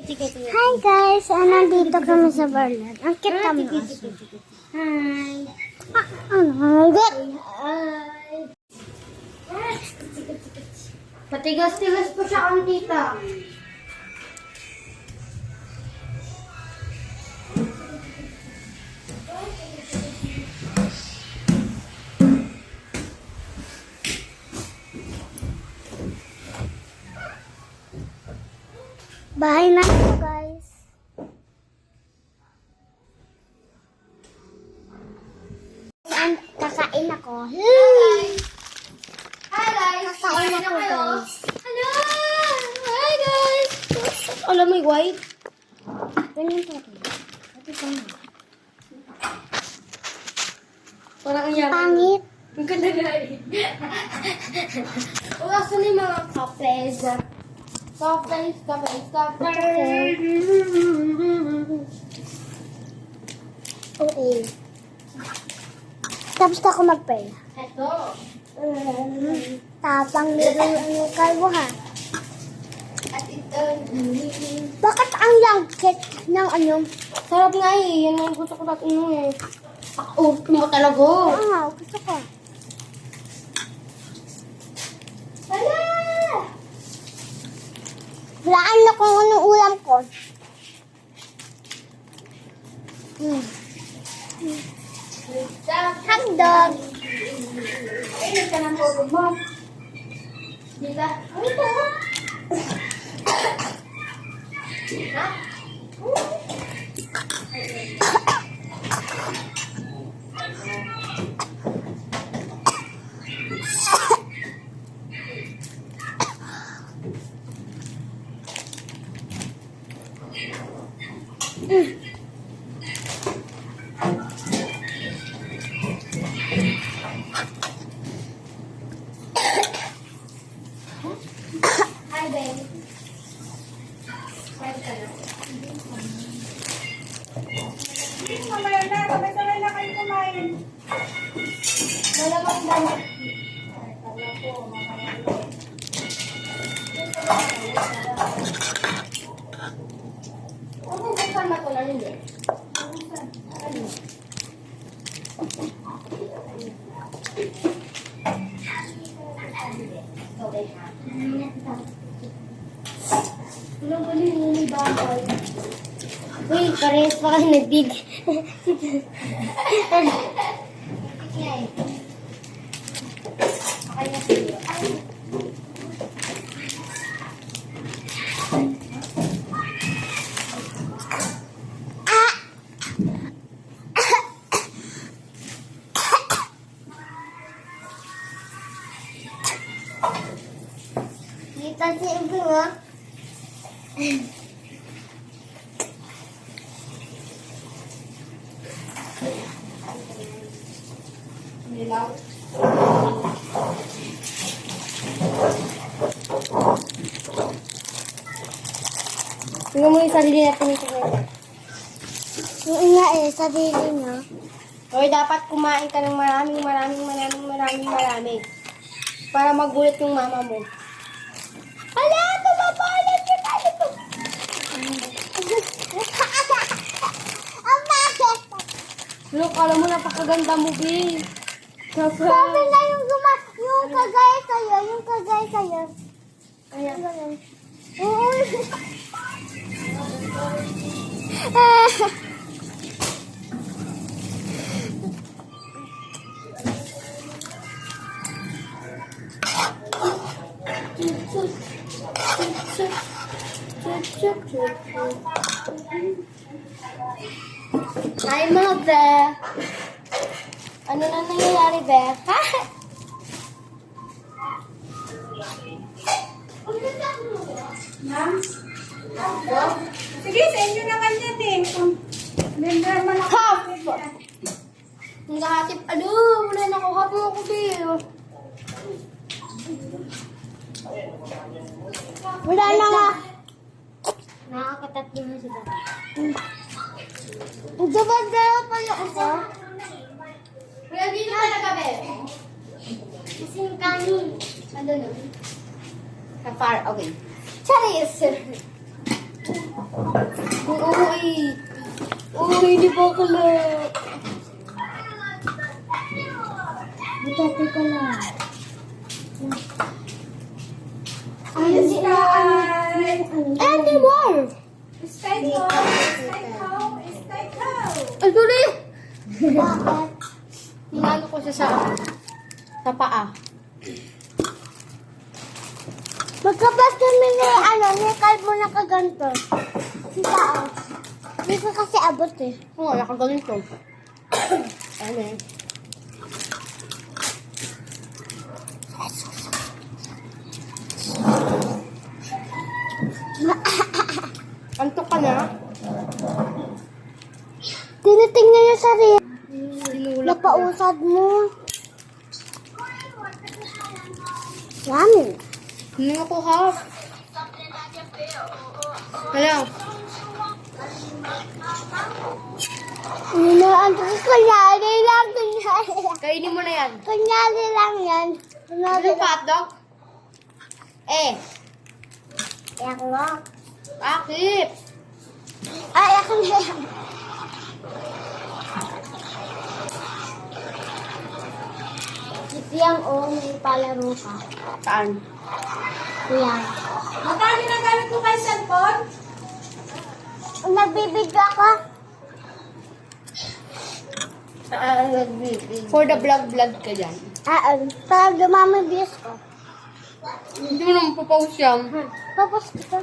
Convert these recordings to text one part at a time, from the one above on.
Hi guys! Nandito kami sa Berlin. Ang cute kami. Hi! Hi! Patigas-tigas po siya ang tita. Bahay na ito, guys. And kakain ako. Hi guys! Kakain ako, guys. Hello! Hi guys! Alam mo yung white? Ganyan po ito. Ito pa na. Parang ang yaman. Pangit. Ang ganda na eh. O, asan yung mga cafes? Cafes. Okay. Tapos ako mag-pray. Ito. Tapang nito yung kalbo, ha? At ito. Bakit ang langkit ng ano? Sarap nga eh. Yan ang gusto ko natin eh. Ako, mo talaga. Gusto ko. Hala! Walaan na kung anong ulam ko. Hotdog. Ay, nagka ng photo mo. Diba? Ay, ito. Ha? Hi, babe. Mamaya na, sabay-sabay na kayo kumain. Malamang dami. Ano yung kasama ko na hindi? Ano? Okay, ha? Ano ba yung bagay? Uy, parehas pa kayo nagdig. Dito si Ibu, ha? Nilaw. Tingnan mo yung sarili natin ito. Yung nga sarili niya. Hoy, dapat kumain ka ng maraming. Para magulat yung mama mo. Hala, tumapalat ka tayo ito. Ang bakit? Look, alam mo, napakaganda mo, B. Sabi na yung kagaya sa'yo, Kaya, Oo. Hi, mga be. Ano na nangyayari, be? Ha? Ma'am? Sige, sa inyo naman yan eh. Member naman ako. Ha? Ang gahatip. Ano? Wala na ako. Hapon ako, be. Wala na nga. Nakakatatlo na sila. Diba pala ako? Kaya dito talaga, be. Kasing kanin. Ano na? Far away. Charis! Uy. Uy, di ba kala? Butate ko lang. Stay Any more? home. Stay home. Stay home. Ay, sorry. Bakit? Hinalo ko siya sa paa. Magkabas kami ni, ni kalb mo na kaganto. Si tao. Hindi ko kasi abot eh. Oo, nakagaling ko. Ano eh? Antok ka na? Tinitingnan niya sarili. Sinulak ko. Napausad mo. Yummy. Hindi ako half. Kaya, Kunyari lang, kunyari lang. kainin mo na yan. Kunyari lang yan. Kunyari Ano pa, hotdog? Ako nga. Bakit? Ay, ako na yan. Siyang may palaro ka. Saan? Kuyang. Matami na gamit mo kay cellphone? Nagbibidyo ako. For the vlog ka dyan. Para dumami views ko. Hindi mo naman papost yan. Tapos ito.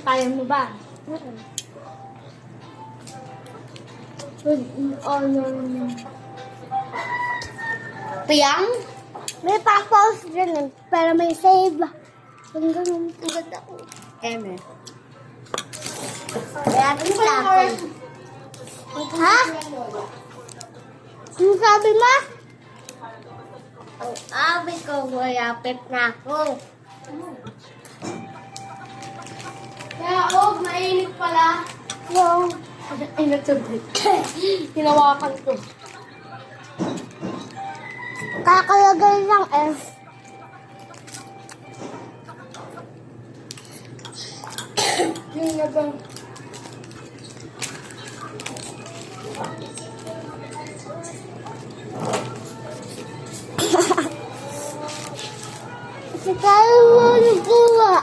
Kaya mo ba? Piyang? May pa-post din eh, pero may save. Yung ganun. Ang ganda ko. Eme. Kaya kita ako. Ha? Ano sabi mo? Ang sabi ko, mayapit na ako. Kaya, mainit pala. Yung, Ay, nagsabit. Hinawakan ko. kakalagay lang eh. Yung nabang... Kasi kaya mo nagkuha.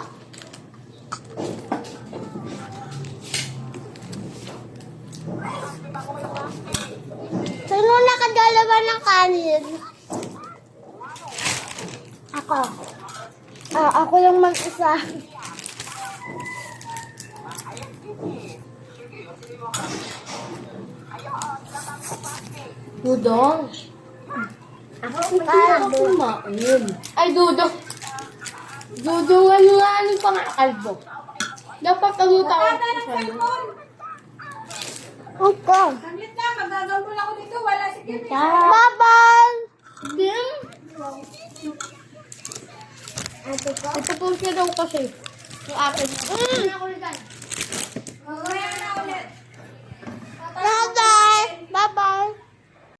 Sino nakadalawa ng kanin? Ako. Ako lang mag-isa. Dudong. Ako Kaya ko kumain. Ay, Dudong. Dudong, ano pa nga kalbo? Dapat ano tawag ko sa'yo? Ako. Saglit na, magagambol ako dito. Wala si Kim. Bye-bye! Dim? Ate ko. Ito po siya daw kasi. Yung akin. Ako rin. Okay.